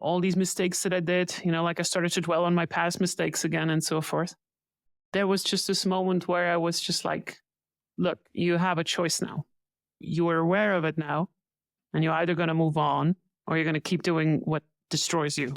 all these mistakes that I did, like I started to dwell on my past mistakes again and so forth. There was just this moment where I was just like, look, you have a choice now. You are aware of it now, and you're either going to move on or you're going to keep doing what destroys you.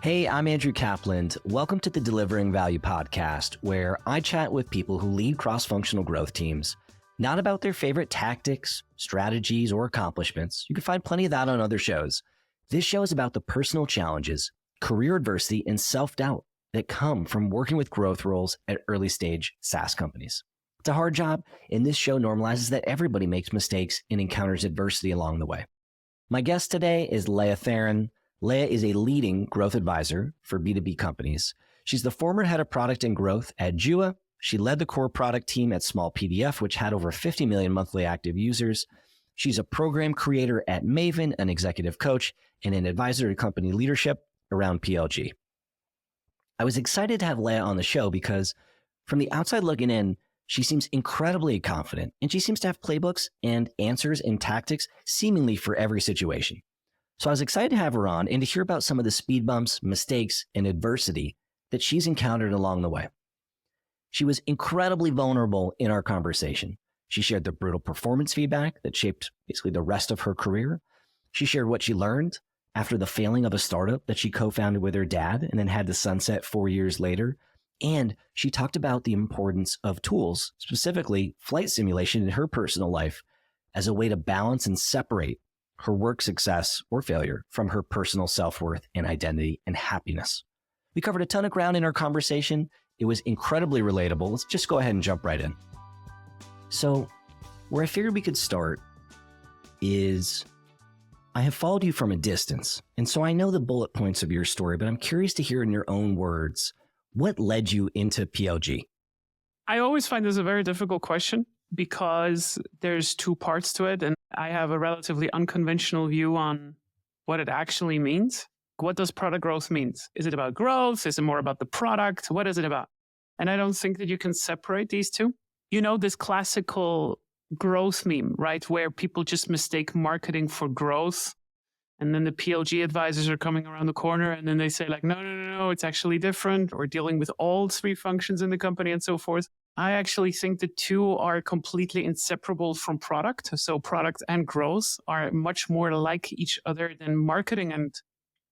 Hey, I'm Andrew Kaplan. Welcome to the Delivering Value podcast, where I chat with people who lead cross-functional growth teams, not about their favorite tactics, strategies, or accomplishments. You can find plenty of that on other shows. This show is about the personal challenges, career adversity, and self-doubt that come from working with growth roles at early-stage SaaS companies. It's a hard job, and this show normalizes that everybody makes mistakes and encounters adversity along the way. My guest today is Leah Tharin. Leah is a leading growth advisor for B2B companies. She's the former head of product and growth at Jua. She led the core product team at Small PDF, which had over 50 million monthly active users. She's a program creator at Maven, an executive coach, and an advisor to company leadership around PLG. I was excited to have Leah on the show because from the outside looking in, she seems incredibly confident, and she seems to have playbooks and answers and tactics seemingly for every situation. So I was excited to have her on and to hear about some of the speed bumps, mistakes, and adversity that she's encountered along the way. She was incredibly vulnerable in our conversation. She shared the brutal performance feedback that shaped basically the rest of her career. She shared what she learned after the failing of a startup that she co-founded with her dad and then had to sunset 4 years later. And she talked about the importance of tools, specifically flight simulation in her personal life, as a way to balance and separate her work success or failure from her personal self-worth and identity and happiness. We covered a ton of ground in our conversation. It was incredibly relatable. Let's just go ahead and jump right in. So where I figured we could start is I have followed you from a distance, and so I know the bullet points of your story, but I'm curious to hear in your own words, what led you into PLG? I always find this a very difficult question because there's two parts to it, and I have a relatively unconventional view on what it actually means. What does product growth mean? Is it about growth? Is it more about the product? What is it about? And I don't think that you can separate these two. You know, this classical growth meme, right? Where people just mistake marketing for growth. And then the PLG advisors are coming around the corner and then they say like, no, it's actually different. Or dealing with all three functions in the company and so forth. I actually think the two are completely inseparable from product. So product and growth are much more like each other than marketing and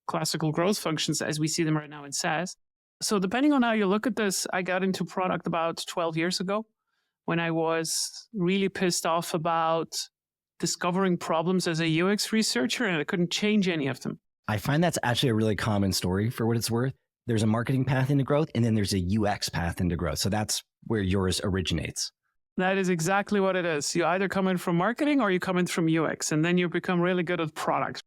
classical growth functions as we see them right now in SaaS. So depending on how you look at this, I got into product about 12 years ago when I was really pissed off about discovering problems as a UX researcher and I couldn't change any of them. I find that's actually a really common story for what it's worth. There's a marketing path into growth and then there's a UX path into growth. So that's where yours originates. That is exactly what it is. You either come in from marketing or you come in from UX, and then you become really good at product.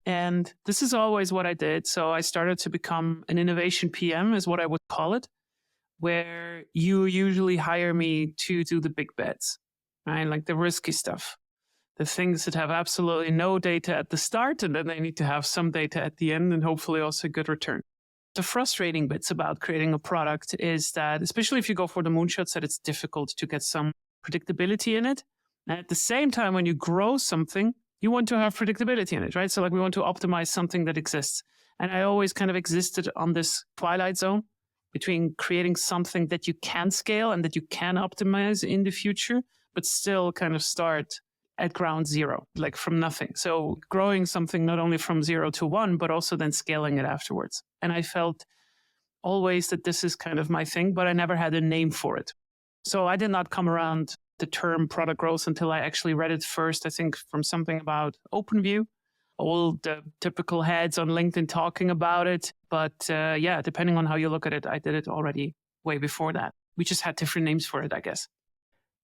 And this is always what I did. So I started to become an innovation PM is what I would call it, where you usually hire me to do the big bets, right? Like the risky stuff, the things that have absolutely no data at the start, and then they need to have some data at the end and hopefully also a good return. The frustrating bits about creating a product is that, especially if you go for the moonshots, that it's difficult to get some predictability in it. And at the same time, when you grow something, you want to have predictability in it, right? So like we want to optimize something that exists. And I always kind of existed on this twilight zone between creating something that you can scale and that you can optimize in the future, but still kind of start at ground zero, like from nothing. So growing something not only from 0 to 1, but also then scaling it afterwards. And I felt always that this is kind of my thing, but I never had a name for it. So I did not come around the term product growth until I actually read it first, I think from something about OpenView, all the typical heads on LinkedIn talking about it. But yeah, depending on how you look at it, I did it already way before that. We just had different names for it, I guess.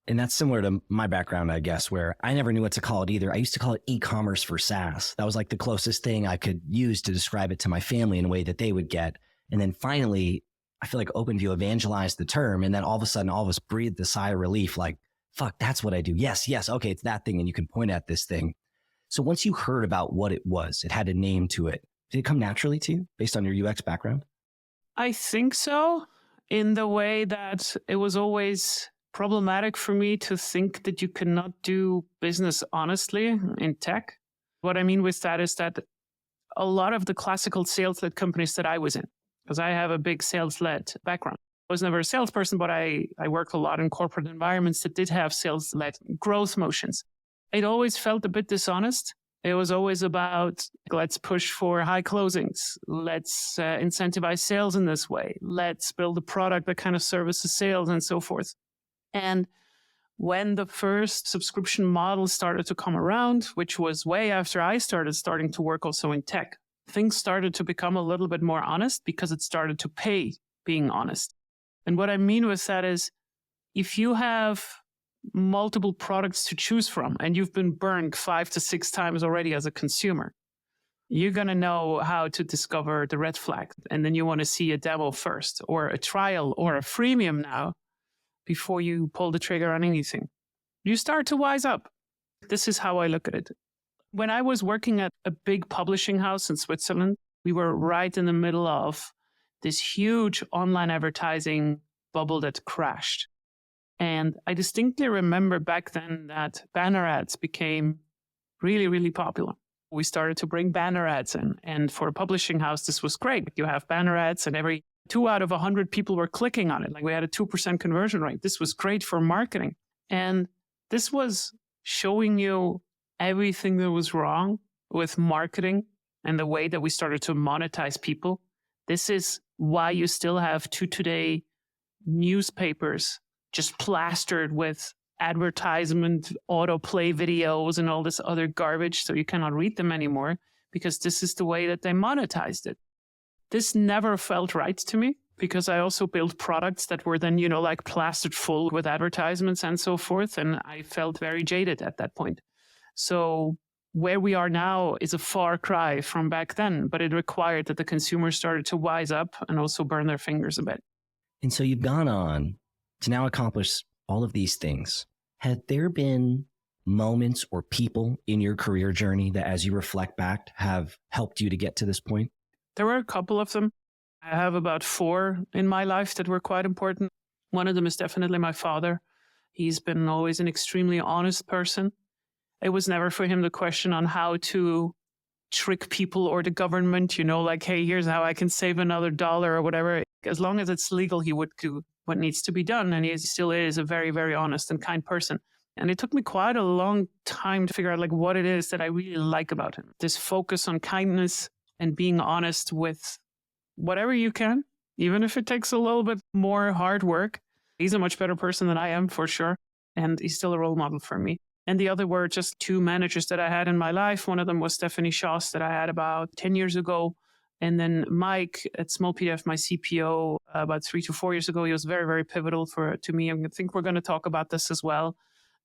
And that's similar to my background, I guess, where I never knew what to call it either. I used to call it e-commerce for SaaS. That was like the closest thing I could use to describe it to my family in a way that they would get. And then finally, I feel like OpenView evangelized the term. And then all of a sudden, all of us breathed a sigh of relief, like, fuck, that's what I do. Yes, okay, it's that thing. And you can point at this thing. So once you heard about what it was, it had a name to it. Did it come naturally to you based on your UX background? I think so, in the way that it was always problematic for me to think that you cannot do business honestly in tech. What I mean with that is that a lot of the classical sales-led companies that I was in, because I have a big sales-led background. I was never a salesperson, but I worked a lot in corporate environments that did have sales-led growth motions. It always felt a bit dishonest. It was always about, let's push for high closings. Let's incentivize sales in this way. Let's build a product that kind of services sales and so forth. And when the first subscription model started to come around, which was way after I starting to work also in tech, things started to become a little bit more honest because it started to pay being honest. And what I mean with that is, if you have multiple products to choose from and you've been burned 5 to 6 times already as a consumer, you're going to know how to discover the red flag. And then you want to see a demo first, or a trial, or a freemium now, before you pull the trigger on anything. You start to wise up. This is how I look at it. When I was working at a big publishing house in Switzerland, we were right in the middle of this huge online advertising bubble that crashed. And I distinctly remember back then that banner ads became really, really popular. We started to bring banner ads in. And for a publishing house, this was great. You have banner ads and every 2 out of 100 people were clicking on it. Like we had a 2% conversion rate. This was great for marketing. And this was showing you everything that was wrong with marketing and the way that we started to monetize people. This is why you still have today newspapers just plastered with advertisement, autoplay videos and all this other garbage, so you cannot read them anymore, because this is the way that they monetized it. This never felt right to me, because I also built products that were then, like plastered full with advertisements and so forth, and I felt very jaded at that point. So where we are now is a far cry from back then, but it required that the consumer started to wise up and also burn their fingers a bit. And so you've gone on to now accomplish all of these things. Had there been moments or people in your career journey that, as you reflect back, have helped you to get to this point? There were a couple of them. I have about 4 in my life that were quite important. One of them is definitely my father. He's been always an extremely honest person. It was never for him the question on how to trick people or the government, like, hey, here's how I can save another $1 or whatever. As long as it's legal, he would do what needs to be done. And he still is a very, very honest and kind person. And it took me quite a long time to figure out what it is that I really like about him. This focus on kindness and being honest with whatever you can, even if it takes a little bit more hard work. He's a much better person than I am, for sure. And he's still a role model for me. And the other were just 2 managers that I had in my life. One of them was Stephanie Schoss that I had about 10 years ago. And then Mike at Small PDF, my CPO, about 3 to 4 years ago. He was very, very pivotal to me. I think we're going to talk about this as well.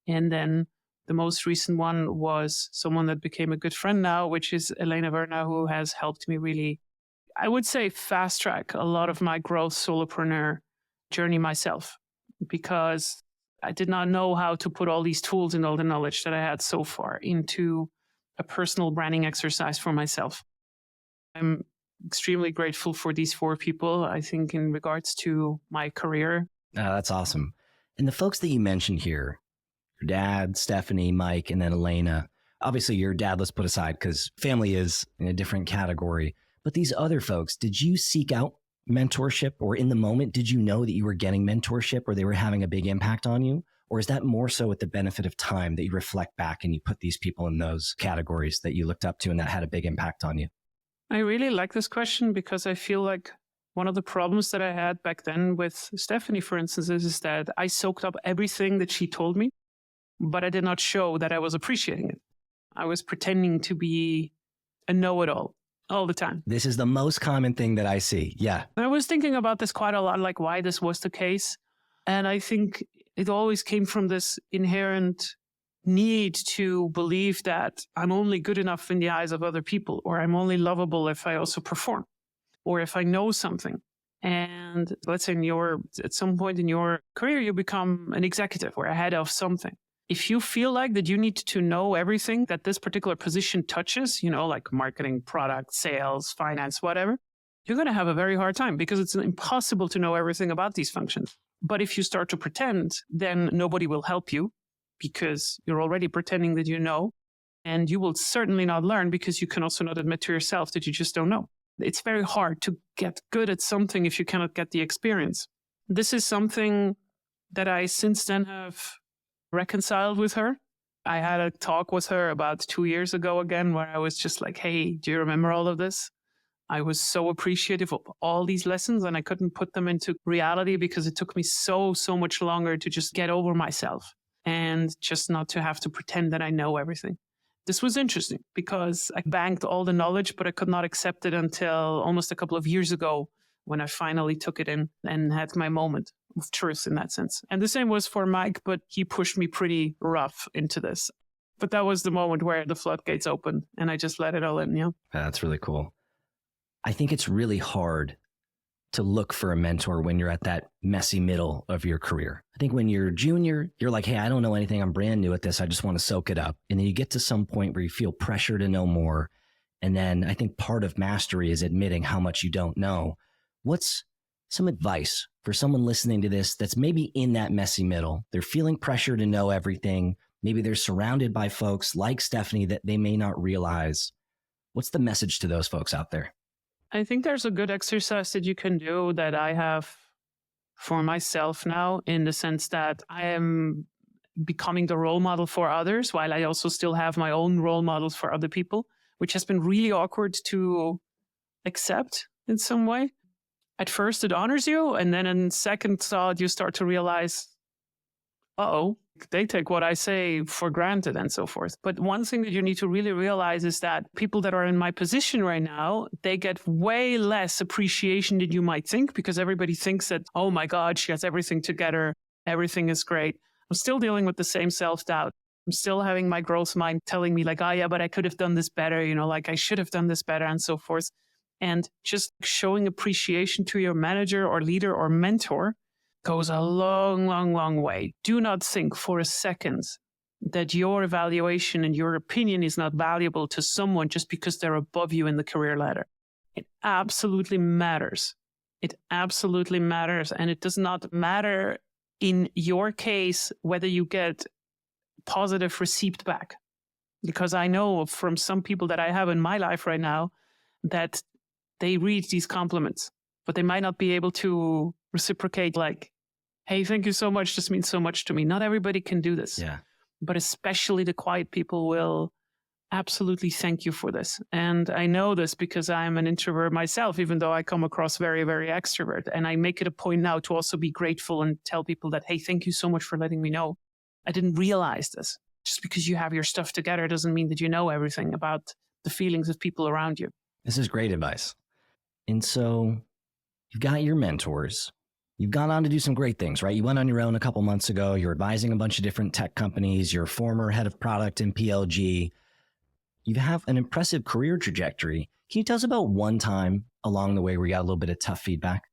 And then the most recent one was someone that became a good friend now, which is Elena Verna, who has helped me really, I would say, fast track a lot of my growth solopreneur journey myself, because I did not know how to put all these tools and all the knowledge that I had so far into a personal branding exercise for myself. I'm extremely grateful for these 4 people, I think, in regards to my career. That's awesome. And the folks that you mentioned here, your dad, Stephanie, Mike, and then Elena, obviously your dad, let's put aside because family is in a different category. But these other folks, did you seek out mentorship, or in the moment, did you know that you were getting mentorship or they were having a big impact on you? Or is that more so with the benefit of time that you reflect back and you put these people in those categories that you looked up to and that had a big impact on you? I really like this question, because I feel like one of the problems that I had back then with Stephanie, for instance, is that I soaked up everything that she told me, but I did not show that I was appreciating it. I was pretending to be a know-it-all all the time. This is the most common thing that I see. Yeah. I was thinking about this quite a lot, like why this was the case. And I think it always came from this inherent need to believe that I'm only good enough in the eyes of other people, or I'm only lovable if I also perform, or if I know something. And let's say at some point in your career, you become an executive or a head of something. If you feel like that you need to know everything that this particular position touches, like marketing, product, sales, finance, whatever, you're going to have a very hard time, because it's impossible to know everything about these functions. But if you start to pretend, then nobody will help you, because you're already pretending that you know. And you will certainly not learn because you can also not admit to yourself that you just don't know. It's very hard to get good at something if you cannot get the experience. This is something that I since then have reconciled with her. I had a talk with her about 2 years ago again, where I was just like, hey, do you remember all of this? I was so appreciative of all these lessons, and I couldn't put them into reality because it took me so much longer to just get over myself and just not to have to pretend that I know everything. This was interesting because I banked all the knowledge, but I could not accept it until almost a couple of years ago when I finally took it in and had my moment of truth in that sense. And the same was for Mike, but he pushed me pretty rough into this. But that was the moment where the floodgates opened and I just let it all in, you know? That's really cool. I think it's really hard to look for a mentor when you're at that messy middle of your career. I think when you're junior, you're like, hey, I don't know anything. I'm brand new at this. I just want to soak it up. And then you get to some point where you feel pressure to know more. And then I think part of mastery is admitting how much you don't know. What's some advice for someone listening to this that's maybe in that messy middle? They're feeling pressure to know everything. Maybe they're surrounded by folks like Stephanie that they may not realize. What's the message to those folks out there? I think there's a good exercise that you can do that I have for myself now, in the sense that I am becoming the role model for others while I also still have my own role models for other people, which has been really awkward to accept in some way. At first, it honors you. And then in second thought, you start to realize, uh-oh, they take what I say for granted and so forth. But one thing that you need to really realize is that people that are in my position right now, they get way less appreciation than you might think, because everybody thinks that, oh my God, she has everything together. Everything is great. I'm still dealing with the same self-doubt. I'm still having my growth mind telling me like, oh yeah, but I could have done this better, you know, like I should have done this better and so forth. And just showing appreciation to your manager or leader or mentor goes a long way. Do not think for a second that your evaluation and your opinion is not valuable to someone just because they're above you in the career ladder. It absolutely matters. It absolutely matters. And it does not matter in your case whether you get positive receipt back. Because I know from some people that I have in my life right now that they read these compliments, but they might not be able to reciprocate like, hey, thank you so much. This means so much to me. Not everybody can do this. Yeah. But especially the quiet people will absolutely thank you for this. And I know this because I'm an introvert myself, even though I come across very, very extrovert. And I make it a point now to also be grateful and tell people that, hey, thank you so much for letting me know. I didn't realize this. Just because you have your stuff together doesn't mean that you know everything about the feelings of people around you. This is great advice. And so you've got your mentors. You've gone on to do some great things, right? You went on your own a couple months ago. You're advising a bunch of different tech companies. You're a former head of product in PLG. You have an impressive career trajectory. Can you tell us about one time along the way where you got a little bit of tough feedback?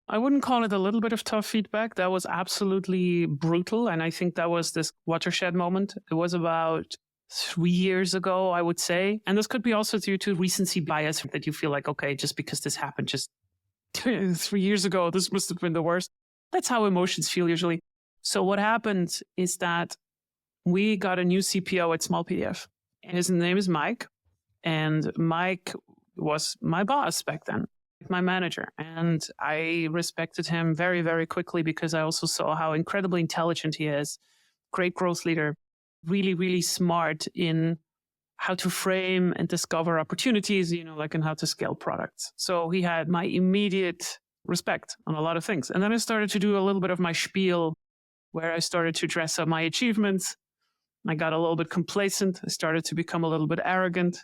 I wouldn't call it a little bit of tough feedback. That was absolutely brutal. And I think that was this watershed moment. It was about 3 years ago, I would say. And this could be also due to recency bias, that you feel like, okay, just because this happened just 3 years ago, this must have been the worst. That's how emotions feel usually. So what happened is that we got a new CPO at Small PDF. His name is Mike. And Mike was my boss back then, my manager. And I respected him very, very quickly because I also saw how incredibly intelligent he is. Great growth leader, really, really smart in how to frame and discover opportunities, you know, like in how to scale products. So he had my immediate respect on a lot of things. And then I started to do a little bit of my spiel where I started to dress up my achievements. I got a little bit complacent. I started to become a little bit arrogant.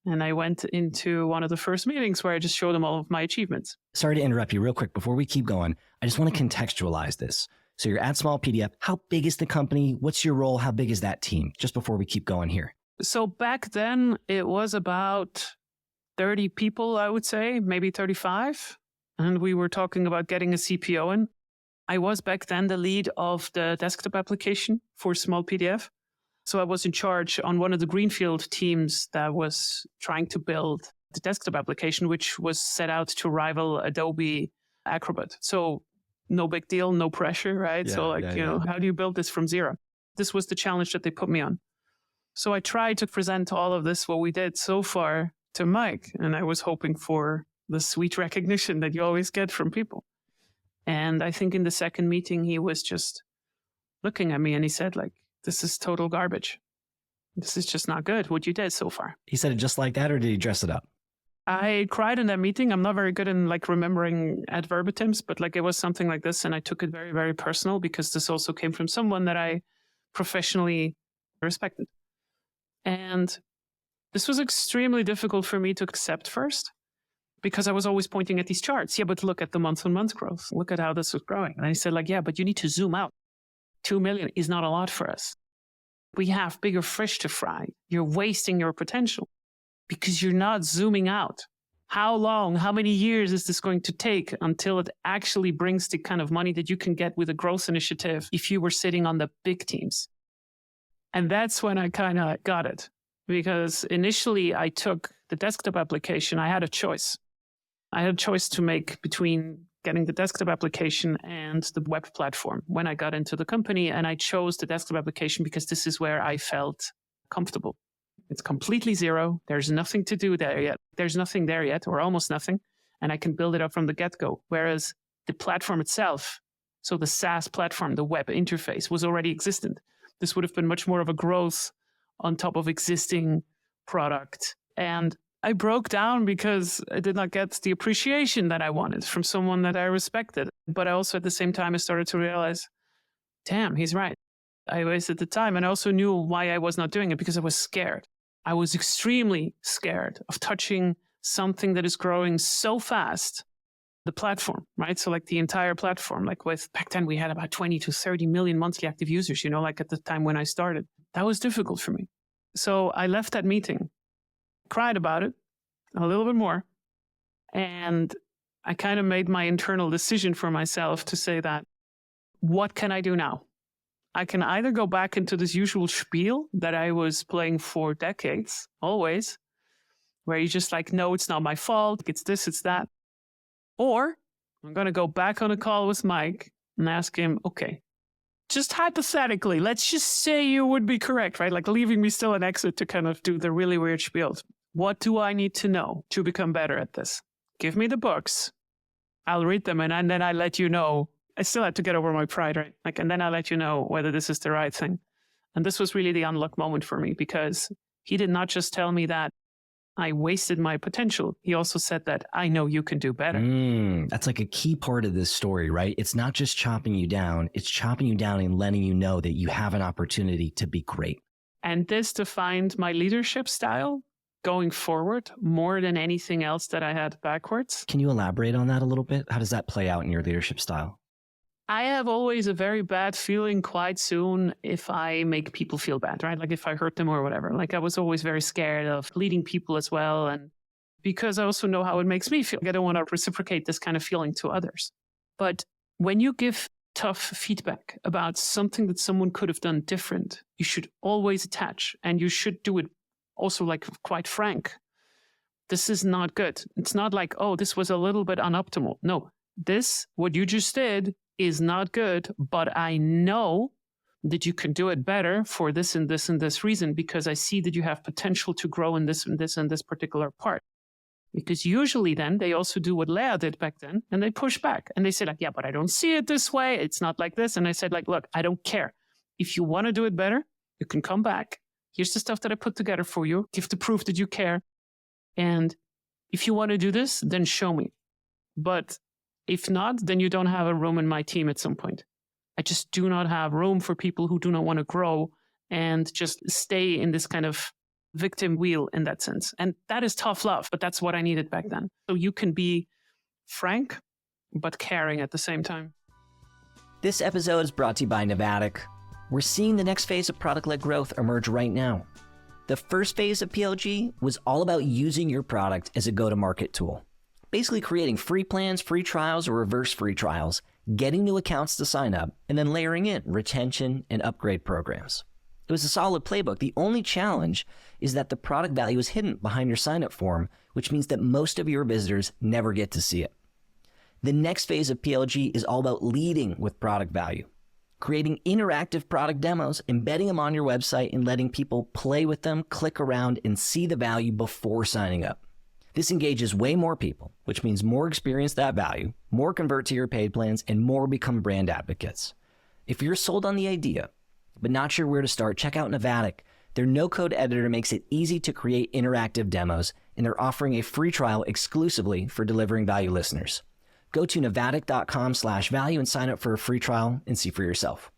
And I went into one of the first meetings where I just showed them all of my achievements. Sorry to interrupt you real quick. Before we keep going, I just want to contextualize this. So you're at Small PDF. How big is the company? What's your role? How big is that team? Just before we keep going here. So back then it was about 30 people, I would say, maybe 35. And we were talking about getting a CPO in. I was back then the lead of the desktop application for Small PDF. So I was in charge on one of the greenfield teams that was trying to build the desktop application, which was set out to rival Adobe Acrobat. So no big deal, no pressure, right? Yeah, so you know, how do you build this from zero? This was the challenge that they put me on. So I tried to present all of this, what we did so far, to Mike. And I was hoping for the sweet recognition that you always get from people. And I think in the second meeting, he was just looking at me and he said, like, this is total garbage. This is just not good, what you did so far. He said it just like that, or did he dress it up? I cried in that meeting. I'm not very good in like remembering ad verbatims, but like it was something like this. And I took it very, very personal because this also came from someone that I professionally respected. And this was extremely difficult for me to accept first because I was always pointing at these charts. Yeah, but look at the month-on-month growth. Look at how this was growing. And he said like, yeah, but you need to zoom out. 2 million is not a lot for us. We have bigger fish to fry. You're wasting your potential because you're not zooming out. How long, how many years is this going to take until it actually brings the kind of money that you can get with a growth initiative if you were sitting on the big teams? And that's when I kind of got it. Because initially I took the desktop application. I had a choice. I had a choice to make between getting the desktop application and the web platform when I got into the company. And I chose the desktop application because this is where I felt comfortable. It's completely zero. There's nothing to do there yet. There's nothing there yet, or almost nothing. And I can build it up from the get-go. Whereas the platform itself, so the SaaS platform, the web interface, was already existent. This would have been much more of a growth on top of existing product. And I broke down because I did not get the appreciation that I wanted from someone that I respected. But I also, at the same time, I started to realize, damn, he's right. I wasted the time. And I also knew why I was not doing it, because I was scared. I was extremely scared of touching something that is growing so fast, the platform, right? So like the entire platform, like back then we had about 20 to 30 million monthly active users, like at the time when I started. That was difficult for me. So I left that meeting, cried about it a little bit more, and I kind of made my internal decision for myself to say that, what can I do now? I can either go back into this usual spiel that I was playing for decades, always, where you just like, no, it's not my fault, it's this, it's that. Or I'm going to go back on a call with Mike and ask him, okay, just hypothetically, let's just say you would be correct, right? Like leaving me still an exit to kind of do the really weird spiel. What do I need to know to become better at this? Give me the books. I'll read them and then I let you know. I still had to get over my pride, right? And then I let you know whether this is the right thing. And this was really the unlock moment for me, because he did not just tell me that I wasted my potential. He also said that I know you can do better. That's like a key part of this story, right? It's not just chopping you down. It's chopping you down and letting you know that you have an opportunity to be great. And this defined my leadership style going forward more than anything else that I had backwards. Can you elaborate on that a little bit? How does that play out in your leadership style? I have always a very bad feeling quite soon if I make people feel bad, right? Like if I hurt them or whatever. Like I was always very scared of leading people as well. And because I also know how it makes me feel, I don't want to reciprocate this kind of feeling to others. But when you give tough feedback about something that someone could have done different, you should always attach, and you should do it also like quite frank. This is not good. It's not like, oh, this was a little bit unoptimal. No, what you just did is not good, but I know that you can do it better for this and this and this reason, because I see that you have potential to grow in this and this and this particular part. Because usually then they also do what Leah did back then, and they push back and they say like, yeah, but I don't see it this way. It's not like this. And I said like, look, I don't care. If you want to do it better, you can come back. Here's the stuff that I put together for you. Give the proof that you care. And if you want to do this, then show me. But if not, then you don't have a room in my team at some point. I just do not have room for people who do not want to grow and just stay in this kind of victim wheel in that sense. And that is tough love, but that's what I needed back then. So you can be frank, but caring at the same time. This episode is brought to you by Novatic. We're seeing the next phase of product-led growth emerge right now. The first phase of PLG was all about using your product as a go-to-market tool. Basically creating free plans, free trials, or reverse free trials, getting new accounts to sign up, and then layering in retention and upgrade programs. It was a solid playbook. The only challenge is that the product value is hidden behind your sign-up form, which means that most of your visitors never get to see it. The next phase of PLG is all about leading with product value. creating interactive product demos, embedding them on your website, and letting people play with them, click around, and see the value before signing up. This engages way more people, which means more experience that value, more convert to your paid plans, and more become brand advocates. If you're sold on the idea, but not sure where to start, check out Novatic. Their no-code editor makes it easy to create interactive demos, and they're offering a free trial exclusively for Delivering Value listeners. Go to novatic.com/value and sign up for a free trial and see for yourself.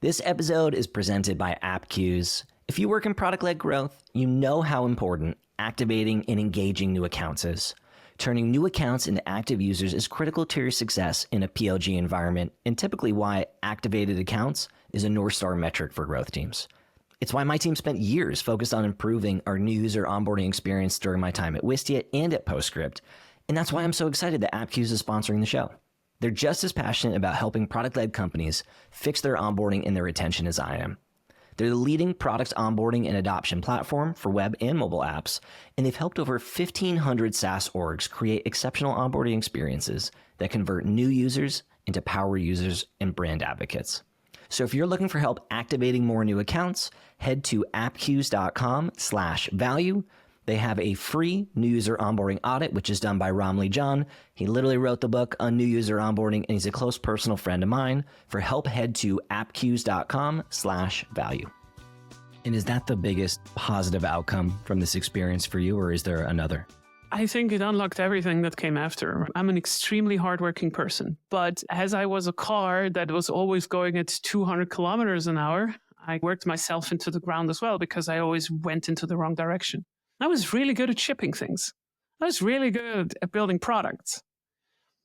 This episode is presented by AppQues. If you work in product-led growth, you know how important activating and engaging new accounts is. Turning new accounts into active users is critical to your success in a PLG environment, and typically why activated accounts is a North Star metric for growth teams. It's why my team spent years focused on improving our new user onboarding experience during my time at Wistia and at Postscript. And that's why I'm so excited that AppQues is sponsoring the show. They're just as passionate about helping product-led companies fix their onboarding and their retention as I am. They're the leading product onboarding and adoption platform for web and mobile apps, and they've helped over 1,500 SaaS orgs create exceptional onboarding experiences that convert new users into power users and brand advocates. So if you're looking for help activating more new accounts, head to appcues.com/value. They have a free new user onboarding audit, which is done by Ramli John. He literally wrote the book on new user onboarding, and he's a close personal friend of mine. For help, head to appcues.com/value. And is that the biggest positive outcome from this experience for you, or is there another? I think it unlocked everything that came after. I'm an extremely hardworking person, but as I was a car that was always going at 200 kilometers an hour, I worked myself into the ground as well because I always went into the wrong direction. I was really good at shipping things. I was really good at building products,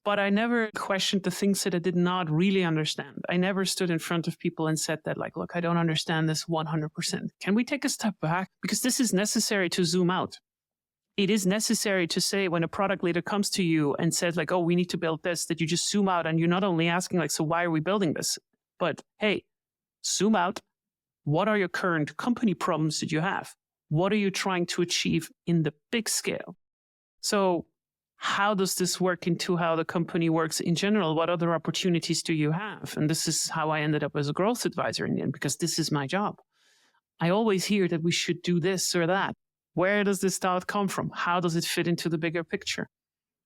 but I never questioned the things that I did not really understand. I never stood in front of people and said that, like, look, I don't understand this 100%. Can we take a step back? Because this is necessary to zoom out. It is necessary to say when a product leader comes to you and says like, oh, we need to build this, that you just zoom out and you're not only asking like, so why are we building this? But hey, zoom out. What are your current company problems that you have? What are you trying to achieve in the big scale? So how does this work into how the company works in general? What other opportunities do you have? And this is how I ended up as a growth advisor in the end, because this is my job. I always hear that we should do this or that. Where does this thought come from? How does it fit into the bigger picture?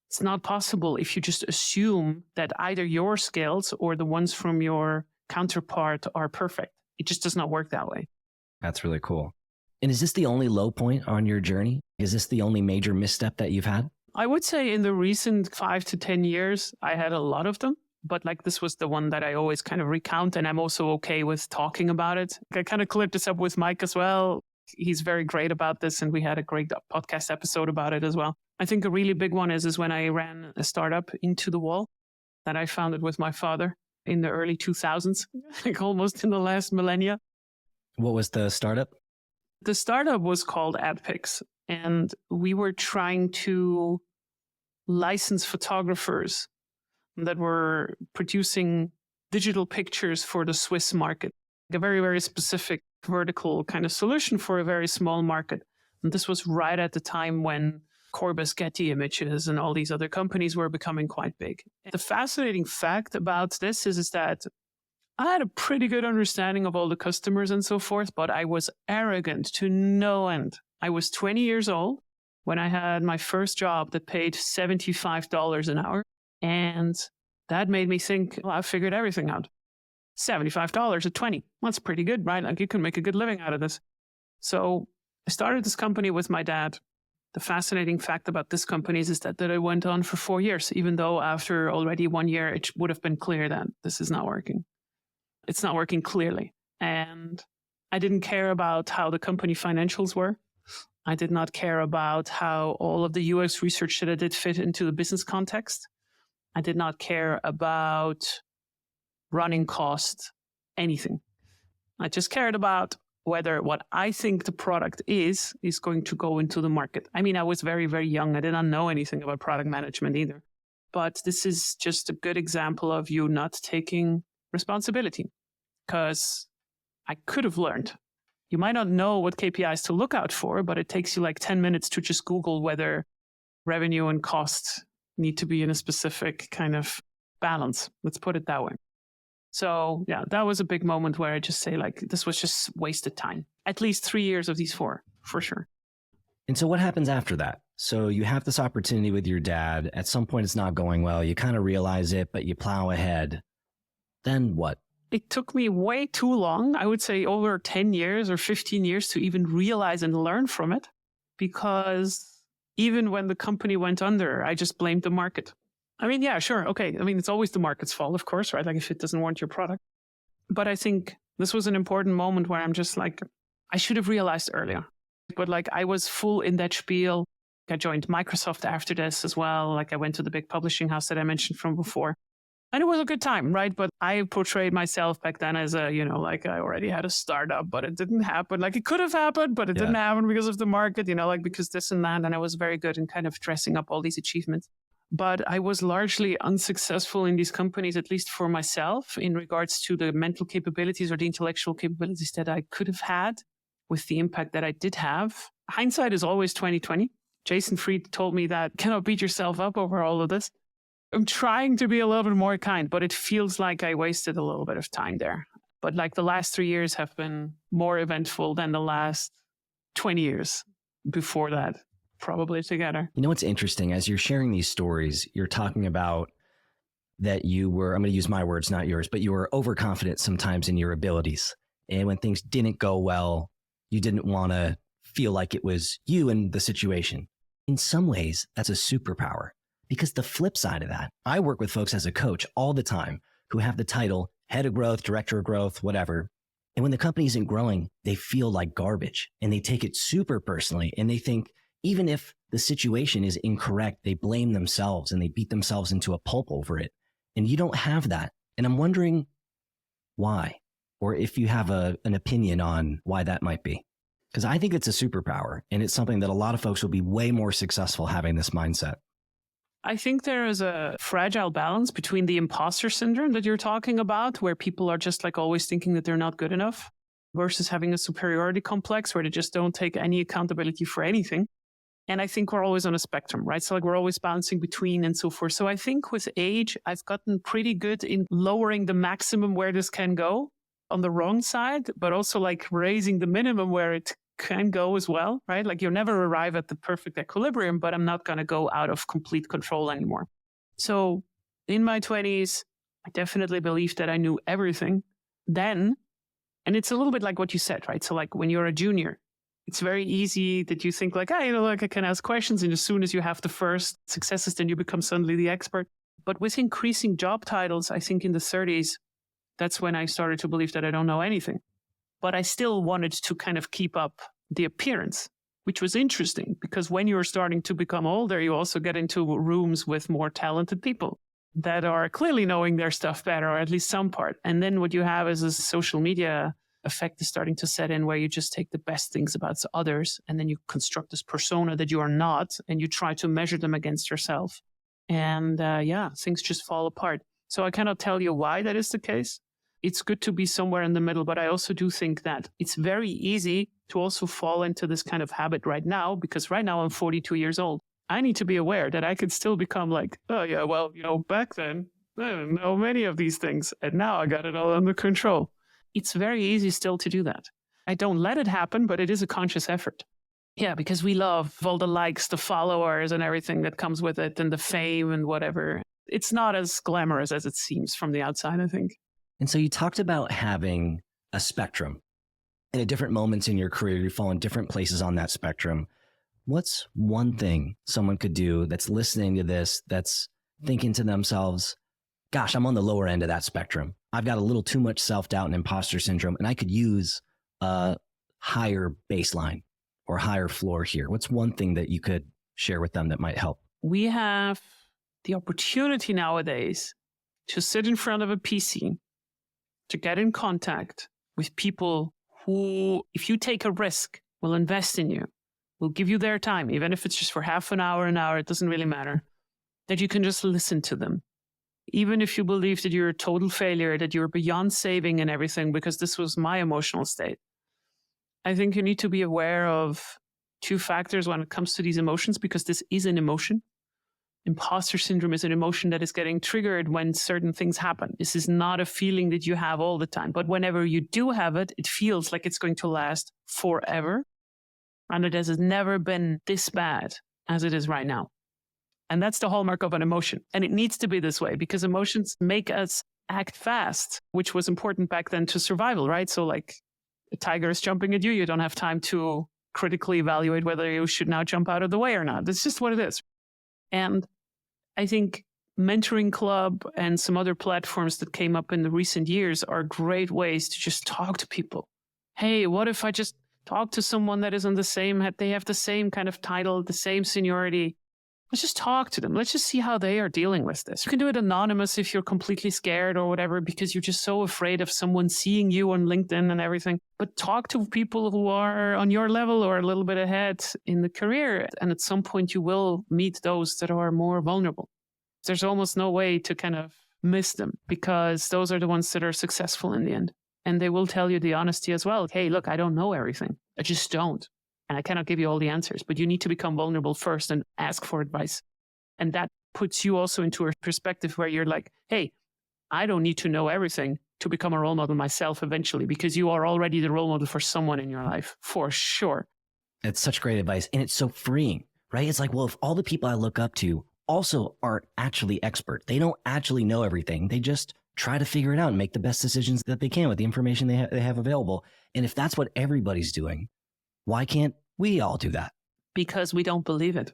It's not possible if you just assume that either your skills or the ones from your counterpart are perfect. It just does not work that way. That's really cool. And is this the only low point on your journey? Is this the only major misstep that you've had? I would say in the recent 5 to 10 years, I had a lot of them. But like this was the one that I always kind of recount. And I'm also okay with talking about it. I kind of clipped this up with Mike as well. He's very great about this. And we had a great podcast episode about it as well. I think a really big one is when I ran a startup Into the Wall that I founded with my father in the early 2000s, like almost in the last millennia. What was the startup? The startup was called AdPix, and we were trying to license photographers that were producing digital pictures for the Swiss market, a very, very specific vertical kind of solution for a very small market. And this was right at the time when Corbis, Getty Images, and all these other companies were becoming quite big. The fascinating fact about this is that I had a pretty good understanding of all the customers and so forth, but I was arrogant to no end. I was 20 years old when I had my first job that paid $75 an hour. And that made me think, well, I figured everything out. $75 at 20. That's pretty good, right? Like you can make a good living out of this. So I started this company with my dad. The fascinating fact about this company is that it went on for 4 years, even though after already 1 year, it would have been clear that this is not working. It's not working clearly. And I didn't care about how the company financials were. I did not care about how all of the UX research that I did fit into the business context. I did not care about running costs, anything. I just cared about whether what I think the product is going to go into the market. I mean, I was very, very young. I did not know anything about product management either. But this is just a good example of you not taking responsibility, because I could have learned. You might not know what KPIs to look out for, but it takes you like 10 minutes to just Google whether revenue and cost need to be in a specific kind of balance. Let's put it that way. So yeah, that was a big moment where I just say like, this was just wasted time. At least 3 years of these 4, for sure. And so what happens after that? So you have this opportunity with your dad. At some point, it's not going well. You kind of realize it, but you plow ahead. Then what? It took me way too long. I would say over 10 years or 15 years to even realize and learn from it. Because even when the company went under, I just blamed the market. I mean, yeah, sure. Okay. I mean, it's always the market's fault, of course, right? Like if it doesn't want your product. But I think this was an important moment where I'm just like, I should have realized earlier. But like I was full in that spiel. I joined Microsoft after this as well. Like I went to the big publishing house that I mentioned from before. And it was a good time, right? But I portrayed myself back then as a, like I already had a startup, but it didn't happen. Like it could have happened, but it didn't happen because of the market, like because this and that. And I was very good in kind of dressing up all these achievements. But I was largely unsuccessful in these companies, at least for myself, in regards to the mental capabilities or the intellectual capabilities that I could have had with the impact that I did have. Hindsight is always 20/20. Jason Fried told me that cannot beat yourself up over all of this. I'm trying to be a little bit more kind, but it feels like I wasted a little bit of time there. But like the last 3 years have been more eventful than the last 20 years before that, probably together. You know what's interesting? As you're sharing these stories, you're talking about that you were, I'm going to use my words, not yours, but you were overconfident sometimes in your abilities. And when things didn't go well, you didn't want to feel like it was you and the situation. In some ways, that's a superpower. Because the flip side of that, I work with folks as a coach all the time who have the title head of growth, director of growth, whatever. And when the company isn't growing, they feel like garbage and they take it super personally. And they think even if the situation is incorrect, they blame themselves and they beat themselves into a pulp over it. And you don't have that. And I'm wondering why, or if you have an opinion on why that might be. Because I think it's a superpower and it's something that a lot of folks will be way more successful having this mindset. I think there is a fragile balance between the imposter syndrome that you're talking about, where people are just like always thinking that they're not good enough, versus having a superiority complex where they just don't take any accountability for anything. And I think we're always on a spectrum, right? So like we're always bouncing between and so forth. So I think with age, I've gotten pretty good in lowering the maximum where this can go on the wrong side, but also like raising the minimum where it can go as well, right? Like you'll never arrive at the perfect equilibrium, but I'm not going to go out of complete control anymore. So in my 20s, I definitely believed that I knew everything then. And it's a little bit like what you said, right? So like when you're a junior, it's very easy that you think like, like I can ask questions. And as soon as you have the first successes, then you become suddenly the expert. But with increasing job titles, I think in the 30s, that's when I started to believe that I don't know anything. But I still wanted to kind of keep up the appearance, which was interesting because when you're starting to become older, you also get into rooms with more talented people that are clearly knowing their stuff better, or at least some part. And then what you have is a social media effect is starting to set in where you just take the best things about others and then you construct this persona that you are not and you try to measure them against yourself. And things just fall apart. So I cannot tell you why that is the case. It's good to be somewhere in the middle, but I also do think that it's very easy to also fall into this kind of habit right now, because right now I'm 42 years old. I need to be aware that I could still become like, back then, I didn't know many of these things, and now I got it all under control. It's very easy still to do that. I don't let it happen, but it is a conscious effort. Yeah, because we love all the likes, the followers, and everything that comes with it, and the fame and whatever. It's not as glamorous as it seems from the outside, I think. And so you talked about having a spectrum. And at different moments in your career, you fall in different places on that spectrum. What's one thing someone could do that's listening to this, that's thinking to themselves, gosh, I'm on the lower end of that spectrum. I've got a little too much self-doubt and imposter syndrome, and I could use a higher baseline or higher floor here. What's one thing that you could share with them that might help? We have the opportunity nowadays to sit in front of a PC, to get in contact with people who, if you take a risk, will invest in you, will give you their time, even if it's just for half an hour, it doesn't really matter, that you can just listen to them. Even if you believe that you're a total failure, that you're beyond saving and everything, because this was my emotional state. I think you need to be aware of two factors when it comes to these emotions, because this is an emotion. Imposter syndrome is an emotion that is getting triggered when certain things happen. This is not a feeling that you have all the time, but whenever you do have it, it feels like it's going to last forever. And it has never been this bad as it is right now. And that's the hallmark of an emotion. And it needs to be this way because emotions make us act fast, which was important back then to survival, right? So like a tiger is jumping at you, you don't have time to critically evaluate whether you should now jump out of the way or not. That's just what it is. And I think Mentoring Club and some other platforms that came up in the recent years are great ways to just talk to people. Hey, what if I just talk to someone that is on the same, they have the same kind of title, the same seniority. Let's just talk to them. Let's just see how they are dealing with this. You can do it anonymous if you're completely scared or whatever, because you're just so afraid of someone seeing you on LinkedIn and everything. But talk to people who are on your level or a little bit ahead in the career. And at some point you will meet those that are more vulnerable. There's almost no way to kind of miss them because those are the ones that are successful in the end. And they will tell you the honesty as well. Hey, look, I don't know everything. I just don't. And I cannot give you all the answers, but you need to become vulnerable first and ask for advice. And that puts you also into a perspective where you're like, hey, I don't need to know everything to become a role model myself eventually, because you are already the role model for someone in your life, for sure. That's such great advice. And it's so freeing, right? It's like, well, if all the people I look up to also aren't actually expert, they don't actually know everything. They just try to figure it out and make the best decisions that they can with the information they have available. And if that's what everybody's doing, why can't we all do that? Because we don't believe it.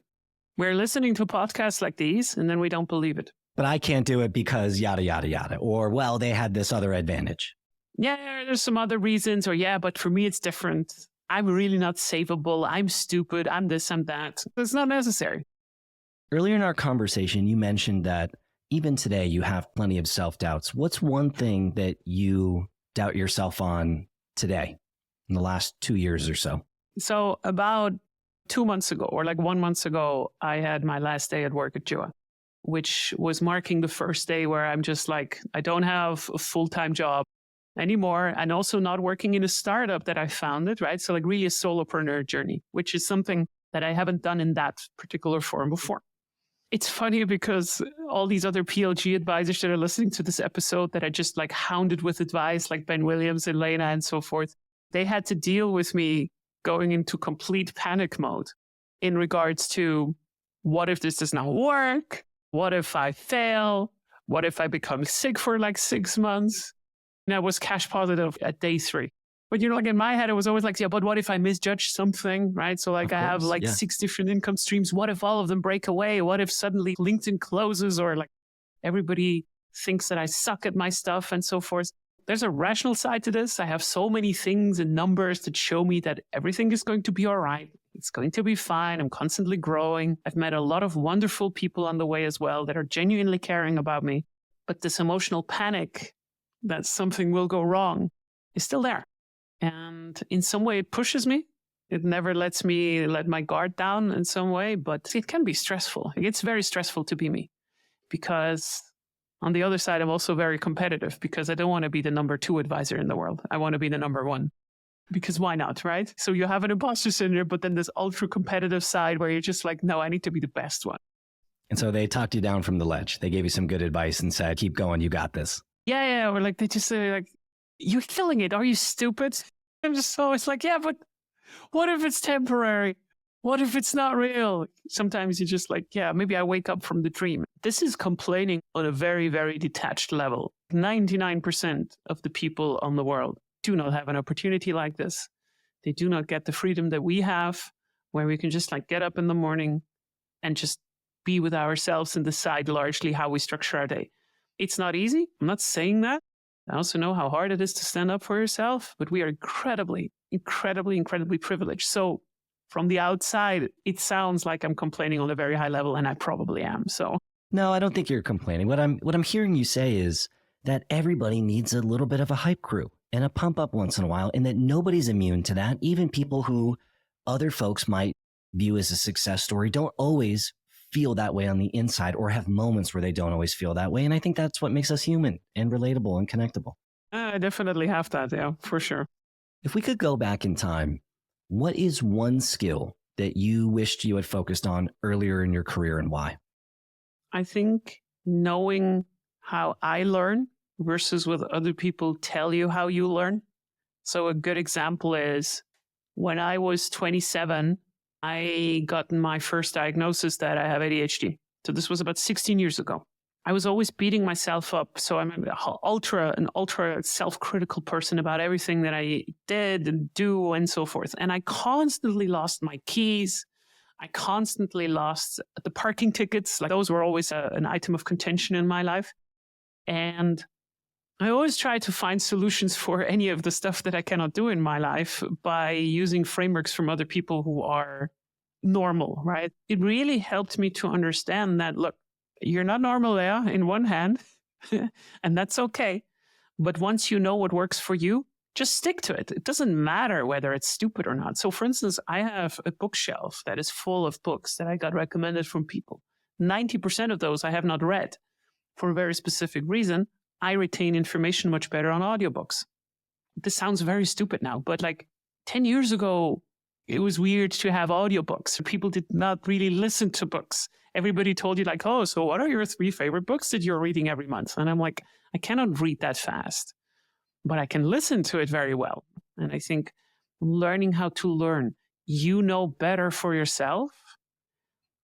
We're listening to podcasts like these, and then we don't believe it. But I can't do it because yada, yada, yada. Or, well, they had this other advantage. Yeah, there's some other reasons. Or, yeah, but for me, it's different. I'm really not savable. I'm stupid. I'm this, I'm that. It's not necessary. Earlier in our conversation, you mentioned that even today, you have plenty of self-doubts. What's one thing that you doubt yourself on today in the last 2 years or so? So about 2 months ago, or like 1 month ago, I had my last day at work at Jua, which was marking the first day where I'm just like, I don't have a full-time job anymore, and also not working in a startup that I founded, right? So like really a solopreneur journey, which is something that I haven't done in that particular form before. It's funny because all these other PLG advisors that are listening to this episode that I just like hounded with advice, like Ben Williams and Lena and so forth, they had to deal with me going into complete panic mode in regards to what if this does not work? What if I fail? What if I become sick for like 6 months? And I was cash positive at day 3. But, you know, like in my head, it was always like, yeah, but what if I misjudge something, right? So like I have like 6 different income streams. What if all of them break away? What if suddenly LinkedIn closes or like everybody thinks that I suck at my stuff and so forth? There's a rational side to this. I have so many things and numbers that show me that everything is going to be all right. It's going to be fine. I'm constantly growing. I've met a lot of wonderful people on the way as well that are genuinely caring about me. But this emotional panic that something will go wrong is still there. And in some way, it pushes me. It never lets me let my guard down in some way, but it can be stressful. It's very stressful to be me because on the other side, I'm also very competitive because I don't want to be the number 2 advisor in the world. I want to be the number 1 because why not, right? So you have an imposter syndrome, but then this ultra competitive side where you're just like, no, I need to be the best one. And so they talked you down from the ledge. They gave you some good advice and said, keep going, you got this. Yeah. Or like, they just say like, you're killing it. Are you stupid? I'm just always like, yeah, but what if it's temporary? What if it's not real? Sometimes you're just like, yeah, maybe I wake up from the dream. This is complaining on a very, very detached level. 99% of the people on the world do not have an opportunity like this. They do not get the freedom that we have, where we can just like get up in the morning and just be with ourselves and decide largely how we structure our day. It's not easy. I'm not saying that. I also know how hard it is to stand up for yourself, but we are incredibly, incredibly, incredibly privileged. So from the outside, it sounds like I'm complaining on a very high level, and I probably am. So no, I don't think you're complaining. What I'm hearing you say is that everybody needs a little bit of a hype crew and a pump up once in a while, and that nobody's immune to that. Even people who other folks might view as a success story don't always feel that way on the inside or have moments where they don't always feel that way. And I think that's what makes us human and relatable and connectable. I definitely have that. Yeah, for sure. If we could go back in time, what is one skill that you wished you had focused on earlier in your career and why? I think knowing how I learn versus what other people tell you how you learn. So a good example is when I was 27, I got my first diagnosis that I have ADHD. So this was about 16 years ago. I was always beating myself up. So I'm an ultra self-critical person about everything that I did and do and so forth. And I constantly lost my keys. I constantly lost the parking tickets. Like those were always an item of contention in my life. And I always try to find solutions for any of the stuff that I cannot do in my life by using frameworks from other people who are normal, right? It really helped me to understand that, look, you're not normal, Leah, in one hand, and that's okay. But once you know what works for you, just stick to it. It doesn't matter whether it's stupid or not. So for instance, I have a bookshelf that is full of books that I got recommended from people. 90% of those I have not read for a very specific reason. I retain information much better on audiobooks. This sounds very stupid now, but like 10 years ago, it was weird to have audiobooks. People did not really listen to books. Everybody told you like, oh, so what are your 3 favorite books that you're reading every month? And I'm like, I cannot read that fast, but I can listen to it very well. And I think learning how to learn, you know better for yourself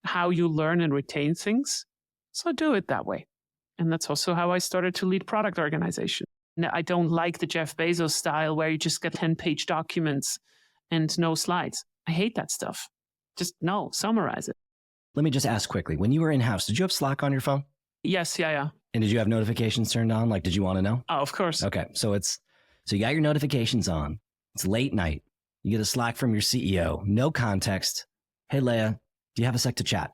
how you learn and retain things. So do it that way. And that's also how I started to lead product organization. Now, I don't like the Jeff Bezos style where you just get 10-page documents and no slides. I hate that stuff. Just no, summarize it. Let me just ask quickly. When you were in-house, did you have Slack on your phone? Yes, yeah. And did you have notifications turned on? Like, did you want to know? Oh, of course. Okay, so you got your notifications on. It's late night. You get a Slack from your CEO. No context. Hey, Leah, do you have a sec to chat? ?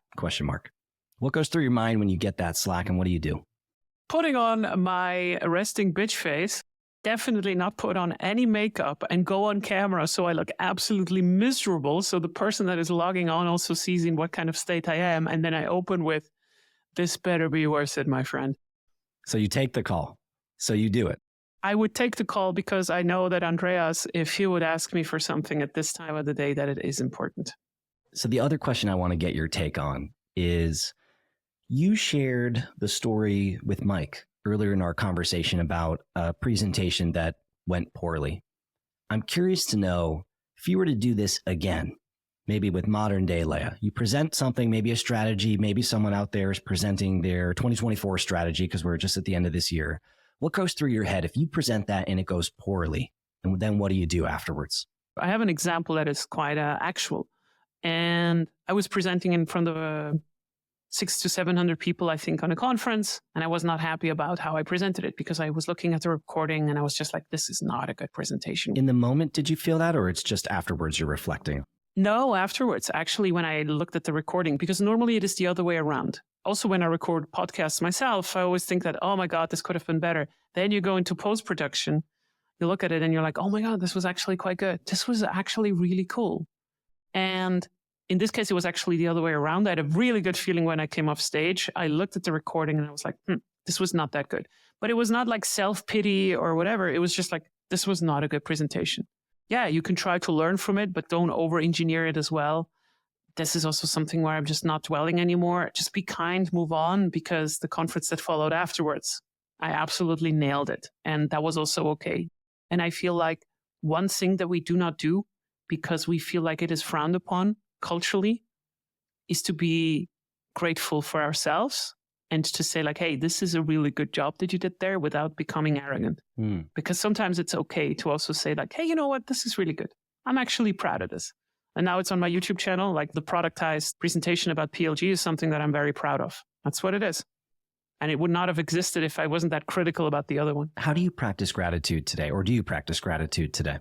What goes through your mind when you get that Slack, and what do you do? Putting on my resting bitch face, definitely not put on any makeup and go on camera so I look absolutely miserable. So the person that is logging on also sees in what kind of state I am. And then I open with, this better be worth it, my friend. So you take the call. So you do it. I would take the call because I know that Andreas, if he would ask me for something at this time of the day, that it is important. So the other question I want to get your take on is, you shared the story with Mike earlier in our conversation about a presentation that went poorly. I'm curious to know if you were to do this again, maybe with modern day Leah, you present something, maybe a strategy, maybe someone out there is presenting their 2024 strategy because we're just at the end of this year. What goes through your head if you present that and it goes poorly? And then what do you do afterwards? I have an example that is quite actual. And I was presenting in front of 600 to 700 people, I think, on a conference. And I was not happy about how I presented it because I was looking at the recording and I was just like, this is not a good presentation. In the moment, did you feel that, or it's just afterwards you're reflecting? No, afterwards, actually, when I looked at the recording, because normally it is the other way around. Also, when I record podcasts myself, I always think that, oh my God, this could have been better. Then you go into post-production, you look at it and you're like, oh my God, this was actually quite good. This was actually really cool. And in this case, it was actually the other way around. I had a really good feeling when I came off stage. I looked at the recording and I was like, this was not that good. But it was not like self-pity or whatever. It was just like, this was not a good presentation. Yeah, you can try to learn from it, but don't over-engineer it as well. This is also something where I'm just not dwelling anymore. Just be kind, move on, because the conference that followed afterwards, I absolutely nailed it. And that was also okay. And I feel like one thing that we do not do because we feel like it is frowned upon culturally is to be grateful for ourselves and to say like, hey, this is a really good job that you did there without becoming arrogant. Because sometimes it's okay to also say like, hey, you know what? This is really good. I'm actually proud of this. And now it's on my YouTube channel. Like the productized presentation about PLG is something that I'm very proud of. That's what it is. And it would not have existed if I wasn't that critical about the other one. How do you practice gratitude today? Or do you practice gratitude today?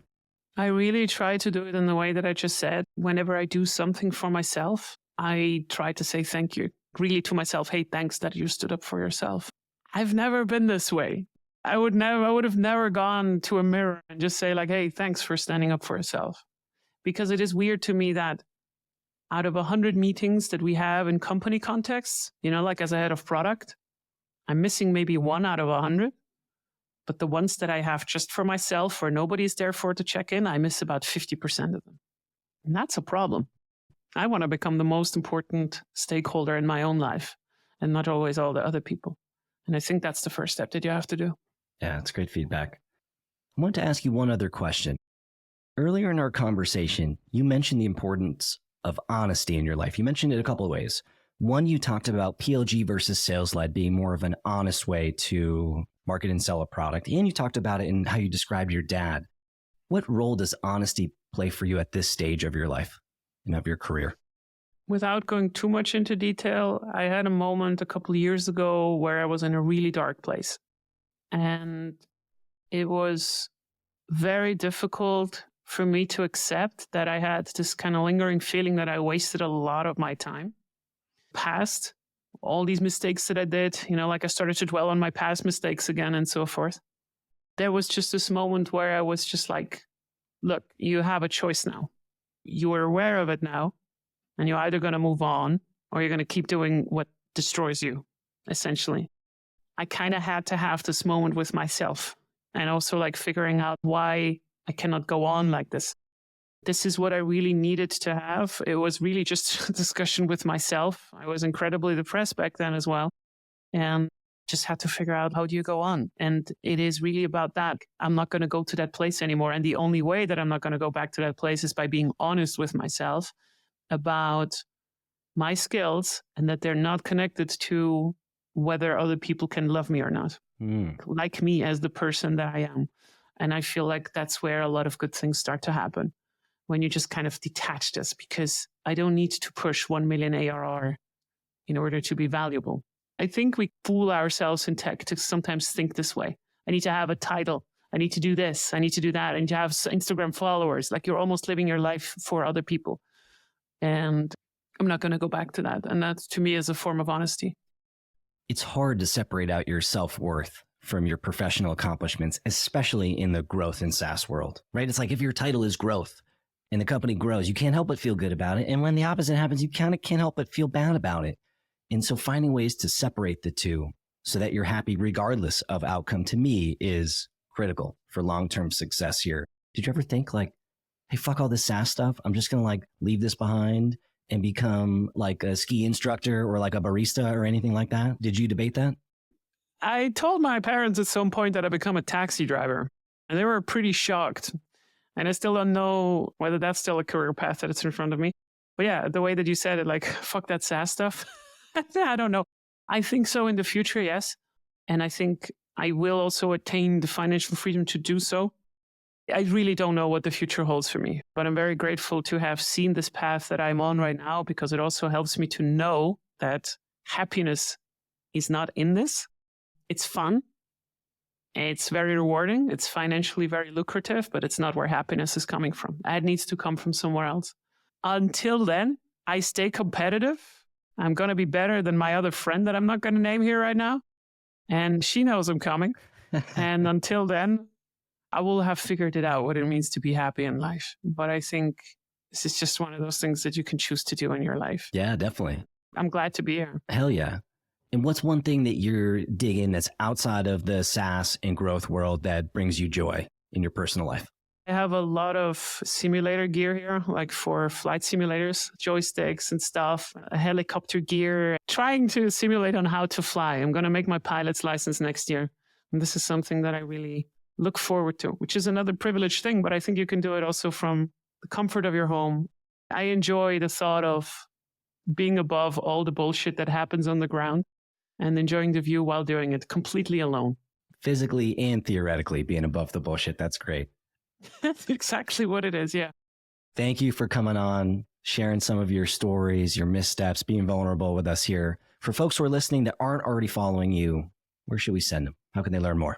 I really try to do it in the way that I just said. Whenever I do something for myself, I try to say thank you. Really to myself, hey, thanks that you stood up for yourself. I've never been this way. I would have never gone to a mirror and just say like, hey, thanks for standing up for yourself. Because it is weird to me that out of 100 meetings that we have in company contexts, like as a head of product, I'm missing maybe 1 out of 100. But the ones that I have just for myself where nobody's there for to check in, I miss about 50% of them. And that's a problem. I want to become the most important stakeholder in my own life. and not always all the other people. And I think that's the first step that you have to do. Yeah, that's great feedback. I want to ask you one other question. Earlier in our conversation, you mentioned the importance of honesty in your life. You mentioned it a couple of ways. One, you talked about PLG versus sales-led being more of an honest way to market and sell a product. And you talked about it in how you described your dad. What role does honesty play for you at this stage of your life and of your career? Without going too much into detail, I had a moment a couple of years ago where I was in a really dark place. And it was very difficult for me to accept that I had this kind of lingering feeling that I wasted a lot of my time. Past all these mistakes that I did, like I started to dwell on my past mistakes again and so forth. There was just this moment where I was just like, look, you have a choice now. You are aware of it now, and you're either going to move on or you're going to keep doing what destroys you, essentially. I kind of had to have this moment with myself and also like figuring out why I cannot go on like this. This is what I really needed to have. It was really just a discussion with myself. I was incredibly depressed back then as well. And just had to figure out, how do you go on? And it is really about that. I'm not going to go to that place anymore. And the only way that I'm not going to go back to that place is by being honest with myself about my skills and that they're not connected to whether other people can love me or not. Like me as the person that I am. And I feel like that's where a lot of good things start to happen. When you just kind of detach this, because I don't need to push 1 million ARR in order to be valuable. I think we fool ourselves in tech to sometimes think this way. I need to have a title. I need to do this. I need to do that. And to have Instagram followers. Like you're almost living your life for other people. And I'm not going to go back to that. And that to me is a form of honesty. It's hard to separate out your self-worth from your professional accomplishments, especially in the growth and SaaS world, right? It's like if your title is growth and the company grows, you can't help but feel good about it. And when the opposite happens, you kind of can't help but feel bad about it. And so finding ways to separate the two so that you're happy regardless of outcome, to me, is critical for long-term success here. Did you ever think like, hey, fuck all this SaaS stuff. I'm just going to like leave this behind and become like a ski instructor or like a barista or anything like that? Did you debate that? I told my parents at some point that I become a taxi driver, and they were pretty shocked. And I still don't know whether that's still a career path that is in front of me. But yeah, the way that you said it, like, fuck that SaaS stuff. I don't know. I think so in the future, yes. And I think I will also attain the financial freedom to do so. I really don't know what the future holds for me, but I'm very grateful to have seen this path that I'm on right now, because it also helps me to know that happiness is not in this. It's fun. It's very rewarding. It's financially very lucrative, but it's not where happiness is coming from. It needs to come from somewhere else. Until then, I stay competitive. I'm going to be better than my other friend that I'm not going to name here right now. And she knows I'm coming. And until then, I will have figured it out what it means to be happy in life. But I think this is just one of those things that you can choose to do in your life. Yeah, definitely. I'm glad to be here. Hell yeah. And what's one thing that you're digging that's outside of the SaaS and growth world that brings you joy in your personal life? I have a lot of simulator gear here, like for flight simulators, joysticks and stuff, a helicopter gear, trying to simulate on how to fly. I'm going to make my pilot's license next year. And this is something that I really look forward to, which is another privileged thing, but I think you can do it also from the comfort of your home. I enjoy the thought of being above all the bullshit that happens on the ground and enjoying the view while doing it completely alone. Physically and theoretically being above the bullshit. That's great. That's exactly what it is. Yeah. Thank you for coming on, sharing some of your stories, your missteps, being vulnerable with us here. For folks who are listening that aren't already following you, where should we send them? How can they learn more?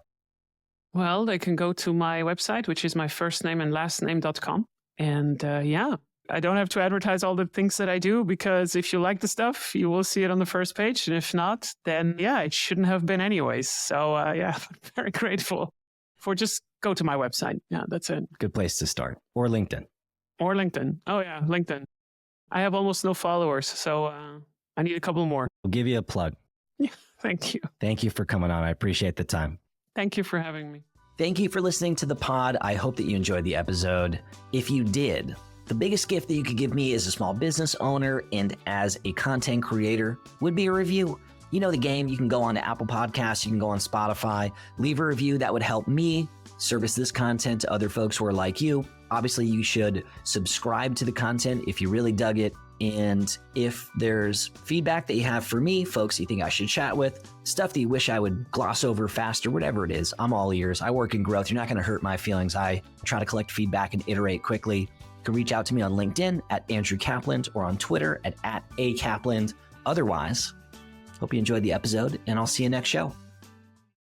Well, they can go to my website, which is my first name and last name.com. And yeah, I don't have to advertise all the things that I do, because if you like the stuff, you will see it on the first page. And if not, then yeah, it shouldn't have been anyways. So yeah, I'm very grateful for just go to my website. Yeah, that's it. Good place to start. Or LinkedIn. Or LinkedIn. Oh yeah, LinkedIn. I have almost no followers, so I need a couple more. We'll give you a plug. Yeah, thank you. Thank you for coming on. I appreciate the time. Thank you for having me. Thank you for listening to the pod. I hope that you enjoyed the episode. If you did, the biggest gift that you could give me as a small business owner and as a content creator would be a review. You know the game. You can go on to Apple Podcasts. You can go on Spotify. Leave a review. That would help me service this content to other folks who are like you. Obviously, you should subscribe to the content if you really dug it. And if there's feedback that you have for me, folks you think I should chat with, stuff that you wish I would gloss over faster, whatever it is, I'm all ears. I work in growth. You're not going to hurt my feelings. I try to collect feedback and iterate quickly. You can reach out to me on LinkedIn at Andrew Kaplan or on Twitter at @akaplan. Otherwise, hope you enjoyed the episode, and I'll see you next show.